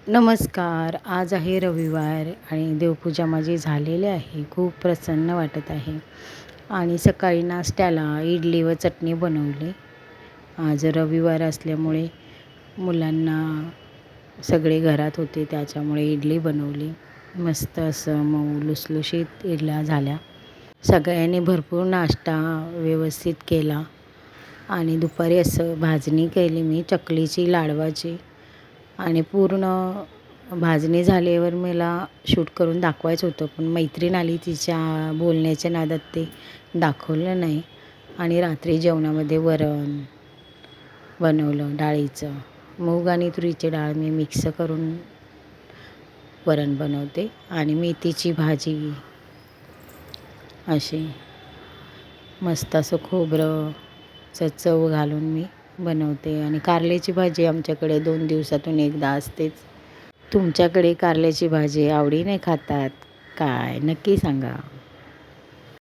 नमस्कार. आज आहे रविवार आणि देवपूजा माझी झालेली आहे. खूप प्रसन्न वाटत आहे आणि सकाळी नाश्त्याला इडली व चटणी बनवली. आज रविवार असल्यामुळे मुलांना सगळे घरात होते, त्याच्यामुळे इडली बनवली. मस्त असं मऊ लुसलुशीत इडल्या झाल्या. सगळ्यांनी भरपूर नाश्ता व्यवस्थित केला आणि दुपारी असं भाजणी केली मी चकलीची, लाडवाची. आणि पूर्ण भाजणी झाल्यावर मला शूट करून दाखवायचं होतं, पण मैत्रीण आली, तिच्या बोलण्याच्या नादात ते दाखवलं नाही. आणि रात्री जेवणामध्ये वरण बनवलं डाळीचं. मूग आणि तुरीची डाळ मी मिक्स करून वरण बनवते आणि मेथीची भाजी अशी मस्त असं खोबरंचं चव घालून मी बनवते. आणि कारल्याची भाजी आमच्याकडे 2 दिवसातून एकदा असतेच. तुमच्याकडे कारल्याची भाजी आवडीने खातात काय? नक्की सांगा.